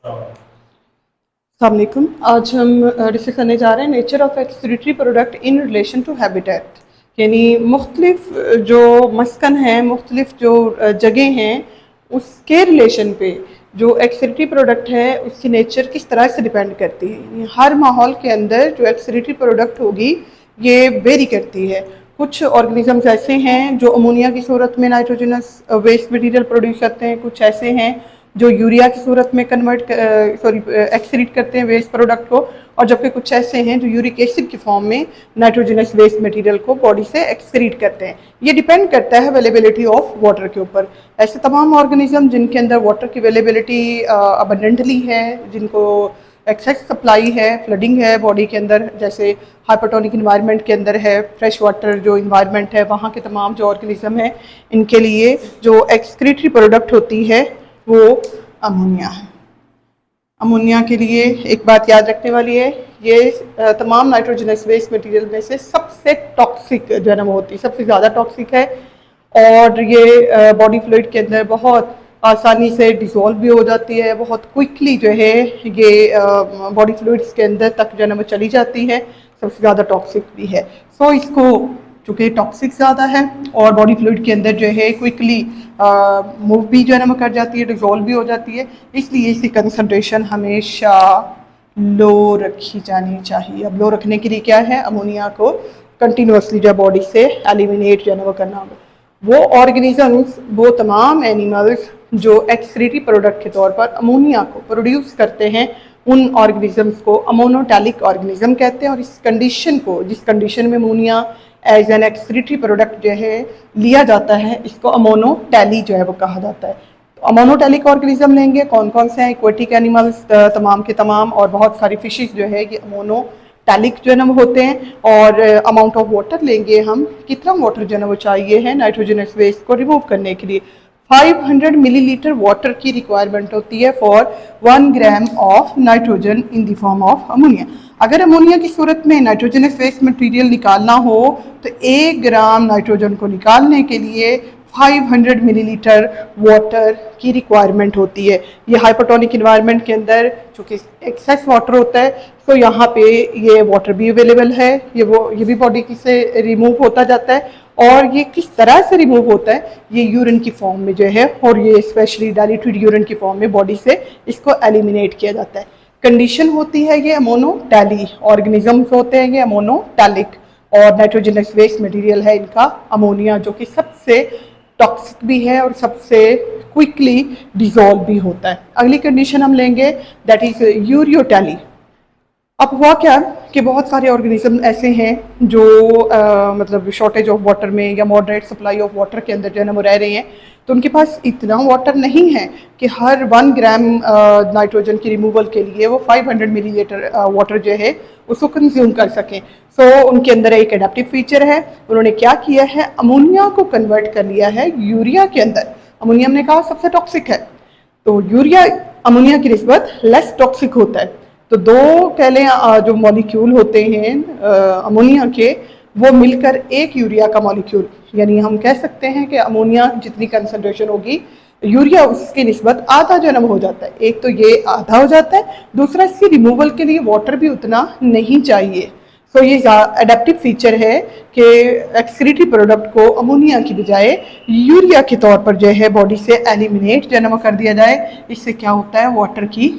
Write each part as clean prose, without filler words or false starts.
अस्सलाम वालेकुम। आज हम डिस्कस करने जा रहे हैं nature of excretory product in relation to habitat, यानी मुख्तलिफ जो मस्कन हैं, मुख्तलिफ जो जगह हैं, उसके रिलेशन पे जो एक्सक्रीटरी प्रोडक्ट है उसकी नेचर किस तरह से डिपेंड करती है। हर माहौल के अंदर जो एक्सक्रीटरी प्रोडक्ट होगी ये वेरी करती है। कुछ ऑर्गेनिजम्स ऐसे हैं जो अमोनिया की सूरत में नाइट्रोजनस वेस्ट मटेरियल प्रोड्यूस करते हैं, कुछ ऐसे हैं जो यूरिया की सूरत में एक्सक्रीट करते हैं वेस्ट प्रोडक्ट को, और जबकि कुछ ऐसे हैं जो यूरिक एसिड की फॉर्म में नाइट्रोजनस वेस्ट मटेरियल को बॉडी से एक्सक्रीट करते हैं। ये डिपेंड करता है अवेलेबिलिटी ऑफ वाटर के ऊपर। ऐसे तमाम ऑर्गेनिज्म जिनके अंदर वाटर की अवेलेबिलिटी अबंडेंटली है, जिनको एक्सेस सप्लाई है, फ्लडिंग है बॉडी के अंदर, जैसे हाइपोटोनिक इन्वायरमेंट के अंदर है, फ्रेश वाटर जो इन्वायरमेंट है वहाँ के तमाम जो ऑर्गेनिज्म हैं, इनके लिए जो एक्सक्रीटरी प्रोडक्ट होती है वो अमोनिया है। अमोनिया के लिए एक बात याद रखने वाली है, ये तमाम नाइट्रोजनस वेस्ट मटेरियल में से सबसे टॉक्सिक जो है ना वो होती है, सबसे ज़्यादा टॉक्सिक है, और ये बॉडी फ्लूइड के अंदर बहुत आसानी से डिसॉल्व भी हो जाती है, बहुत क्विकली जो है ये बॉडी फ्लूइड्स के अंदर तक जो है ना वो चली जाती है, सबसे ज़्यादा टॉक्सिक भी है। सो इसको चूँकि टॉक्सिक ज़्यादा है और बॉडी फ्लूइड के अंदर जो है क्विकली मूव भी जो है ना वो कर जाती है, डिसॉल्व भी हो जाती है, इसलिए इसकी कंसंट्रेशन हमेशा लो रखी जानी चाहिए। अब लो रखने के लिए क्या है, अमोनिया को कंटिन्यूसली जो बॉडी से एलिमिनेट जो है ना वो करना होगा। वो ऑर्गेनिजम्स, वो तमाम एनिमल्स जो एक्सक्रीटरी प्रोडक्ट के तौर पर अमोनिया को प्रोड्यूस करते हैं, उन ऑर्गेनिजम्स को अमोनोटैलिक ऑर्गेनिज्म कहते हैं। और इस कंडीशन को, जिस कंडीशन में ammonia as an excretory product जो है लिया जाता है, इसको अमोनोटैली जो है वो कहा जाता है। तो अमोनोटैलिक ऑर्गेनिज्म लेंगे, कौन कौन से हैं, एक्वेटिक एनिमल्स तमाम के तमाम, और बहुत सारी फिशेस जो है ये अमोनोटैलिक जो है ना वो होते हैं। और अमाउंट ऑफ वाटर लेंगे हम, कितना वाटर जो है ना वो चाहिए है नाइट्रोजनस वेस्ट को रिमूव करने के लिए। 500 मिलीलीटर वाटर की रिक्वायरमेंट होती है for 1 gram of nitrogen in the form of ammonia. अगर अमोनिया की सूरत में नाइट्रोजनस वेस्ट मटेरियल निकालना हो तो 1 ग्राम नाइट्रोजन को निकालने के लिए 500 मिलीलीटर वाटर की रिक्वायरमेंट होती है। ये हाइपोटोनिक इन्वायरमेंट के अंदर चूँकि एक्सेस वाटर होता है, तो यहाँ पे ये वाटर भी अवेलेबल है, ये भी बॉडी से रिमूव होता जाता है। और ये किस तरह से रिमूव होता है, ये यूरिन की फॉर्म में जो है, और ये स्पेशली डाइल्यूटेड यूरिन की फॉर्म में बॉडी से इसको एलिमिनेट किया जाता है। कंडीशन होती है ये अमोनोटैली, ऑर्गेनिजम्स होते हैं ये अमोनोटैलिक, और नाइट्रोजनस वेस्ट मटेरियल है इनका अमोनिया, जो कि सबसे टॉक्सिक भी है और सबसे क्विकली डिसॉल्व भी होता है। अगली कंडीशन हम लेंगे, दैट इज यूरियोटैली। अब हुआ क्या कि बहुत सारे ऑर्गेनिज्म ऐसे हैं जो मतलब शॉर्टेज ऑफ वाटर में या मॉडरेट सप्लाई ऑफ वाटर के अंदर जो है ना वो रह रहे हैं, तो उनके पास इतना वाटर नहीं है कि हर 1 ग्राम नाइट्रोजन की रिमूवल के लिए वो 500 मिलीलीटर वाटर जो है उसको कंज्यूम कर सकें। सो उनके अंदर एक एडेप्टिव फीचर है, उन्होंने क्या किया है, अमोनिया को कन्वर्ट कर लिया है यूरिया के अंदर। अमोनिया हमने कहा सबसे टॉक्सिक है, तो यूरिया अमोनिया की निस्बत लेस टॉक्सिक होता है। तो दो कह लें जो मॉलिक्यूल होते हैं अमोनिया के, वो मिलकर एक यूरिया का मॉलिक्यूल, यानी हम कह सकते हैं कि अमोनिया जितनी कंसंट्रेशन होगी यूरिया उसकी निस्बत आधा जन्म हो जाता है। एक तो ये आधा हो जाता है, दूसरा इसकी रिमूवल के लिए वाटर भी उतना नहीं चाहिए। सो ये एडेप्टिव फीचर है कि एक्सक्रीटरी प्रोडक्ट को अमोनिया की बजाय यूरिया के तौर पर जो है बॉडी से एलिमिनेट जन्म कर दिया जाए। इससे क्या होता है, वाटर की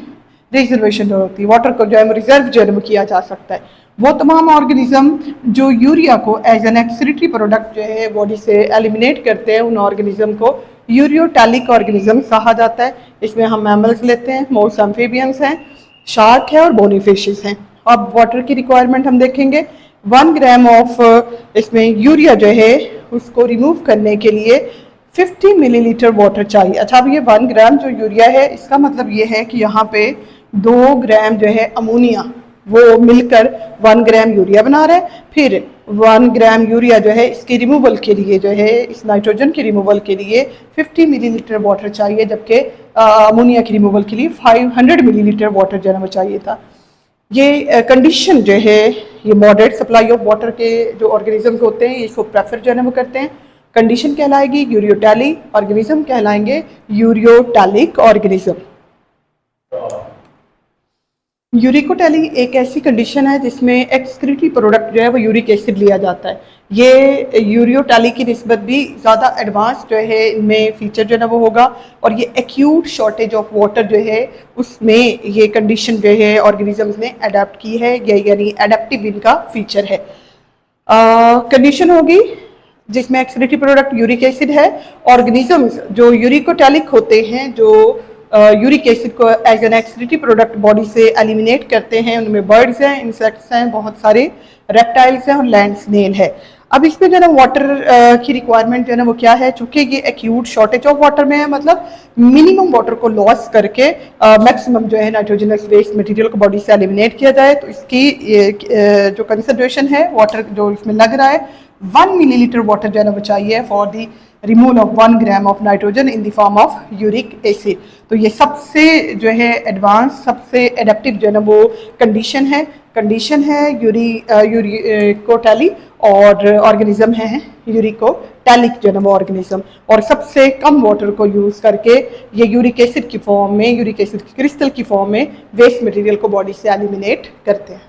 रिजर्वेशन होती है, वाटर को जो है रिजर्व जन्म किया जा सकता है। वो तमाम ऑर्गेनिज्म जो यूरिया को एज एन एक्सक्रीटरी प्रोडक्ट जो है बॉडी से एलिमिनेट करते हैं, उन ऑर्गेनिज्म को यूरियोटैलिक ऑर्गेनिज्म कहा जाता है। इसमें हम मैमल्स लेते हैं, मोस्ट एम्फीबियंस हैं, शार्क है और बोनी फिशेस हैं। अब वाटर की रिक्वायरमेंट हम देखेंगे, 1 ग्राम ऑफ इसमें यूरिया जो है उसको रिमूव करने के लिए 50 मिलीलीटर वाटर चाहिए। अच्छा, अब ये 1 ग्राम जो यूरिया है, इसका मतलब ये है कि यहाँ पे 2 ग्राम जो है अमोनिया वो मिलकर 1 ग्राम यूरिया बना रहा है। फिर 1 ग्राम यूरिया जो है इसकी रिमूवल के लिए जो है, इस नाइट्रोजन की रिमूवल के लिए 50 मिलीलीटर वाटर चाहिए, जबकि अमोनिया की रिमूवल के लिए 500 मिलीलीटर वाटर जो है वो चाहिए था। ये कंडीशन जो है, ये मॉडरेट सप्लाई ऑफ वाटर के जो ऑर्गेनिजम्स होते हैं इसको प्रेफर जो है वो करते हैं। कंडीशन कहलाएगी यूरियोटैली, ऑर्गेनिज्म कहलाएंगे यूरियोटैलिक ऑर्गेनिज्म। यूरिकोटेली एक ऐसी कंडीशन है जिसमें एक्सक्रीटरी प्रोडक्ट जो है वो यूरिक एसिड लिया जाता है। ये यूरियोटेली की निस्बत भी ज़्यादा एडवांस जो है इनमें फीचर जो है ना वो होगा, और ये एक्यूट शॉर्टेज ऑफ वाटर जो है उसमें ये कंडीशन जो है ऑर्गेनिजम्स ने अडेप्ट की है, ये यानी एडेप्टिव इनका फीचर है। कंडीशन होगी जिसमें एक्सक्रीटरी प्रोडक्ट यूरिक एसिड है। ऑर्गेनिजम्स जो यूरिकोटेलिक होते हैं, जो यूरिक एसिड को as an excretory product body से एलिमिनेट करते हैं, उनमें बर्ड्स हैं, इंसेक्ट्स हैं, बहुत सारे रेप्टाइल्स हैं और लैंड स्नेल है। अब इसमें जो है ना वाटर की रिक्वायरमेंट जो है ना वो क्या है, चूंकि ये एक्यूट शॉर्टेज ऑफ वाटर में है, मतलब मिनिमम वाटर को लॉस करके मैक्सिमम जो है नाइट्रोजनस वेस्ट मटेरियल को बॉडी से एलिमिनेट किया जाए, तो इसकी जो कंसंट्रेशन है वाटर जो इसमें लग रहा है 1 मिलीलीटर वाटर जो है ना वो चाहिए for the removal of 1 gram of nitrogen in the form of uric acid. तो ये सबसे जो है एडवांस, सबसे एडेप्टिव जो है ना वो कंडीशन है यूरिकोटेली, और ऑर्गेनिज्म है यूरिकोटेलिक जो है ना वो ऑर्गेनिज्म, और सबसे कम वाटर को यूज़ करके ये यूरिक एसिड की फॉर्म में, यूरिक एसिड क्रिस्टल की फॉर्म में वेस्ट मटेरियल को बॉडी से एलिमिनेट करते हैं।